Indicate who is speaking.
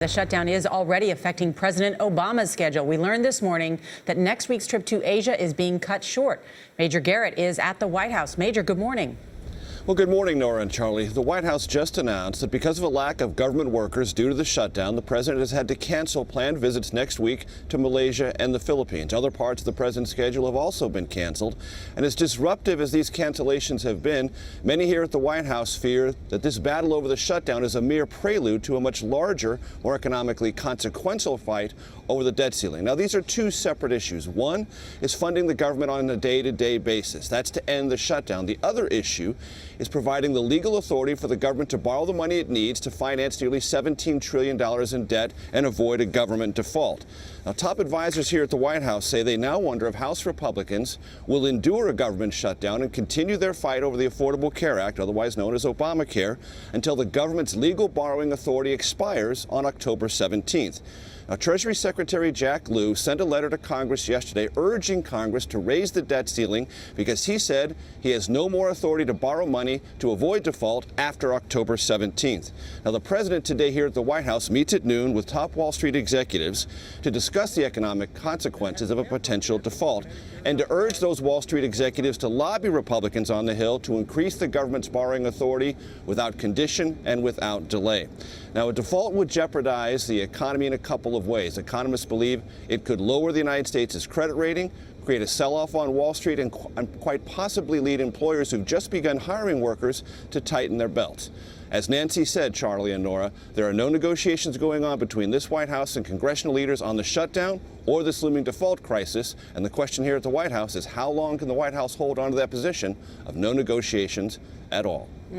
Speaker 1: The shutdown is already affecting President Obama's schedule. We learned this morning that next week's trip to Asia is being cut short. Major Garrett is at the White House. Major, good morning.
Speaker 2: Well, good morning, Nora and Charlie. The White House just announced that because of a lack of government workers due to the shutdown, the president has had to cancel planned visits next week to Malaysia and the Philippines. Other parts of the president's schedule have also been canceled. And as disruptive as these cancellations have been, many here at the White House fear that this battle over the shutdown is a mere prelude to a much larger, more economically consequential fight over the debt ceiling. Now, these are two separate issues. One is funding the government on a day-to-day basis. That's to end the shutdown. The other issue is providing the legal authority for the government to borrow the money it needs to finance nearly $17 trillion in debt and avoid a government default. Now, top advisors here at the White House say they now wonder if House Republicans will endure a government shutdown and continue their fight over the Affordable Care Act, otherwise known as Obamacare, until the government's legal borrowing authority expires on October 17th. Now, Treasury Secretary Jack Lew sent a letter to Congress yesterday urging Congress to raise the debt ceiling because he said he has no more authority to borrow money to avoid default after October 17th. Now, the president today here at the White House meets at noon with top Wall Street executives to discuss the economic consequences of a potential default and to urge those Wall Street executives to lobby Republicans on the Hill to increase the government's borrowing authority without condition and without delay. Now, a default would jeopardize the economy in a couple of ways. Economists believe it could lower the United States' credit rating, create a sell-off on Wall Street, and quite possibly lead employers who've just begun hiring workers to tighten their belts. As Nancy said, Charlie and Nora, there are no negotiations going on between this White House and congressional leaders on the shutdown or this looming default crisis. And the question here at the White House is how long can the White House hold on to that position of no negotiations at all?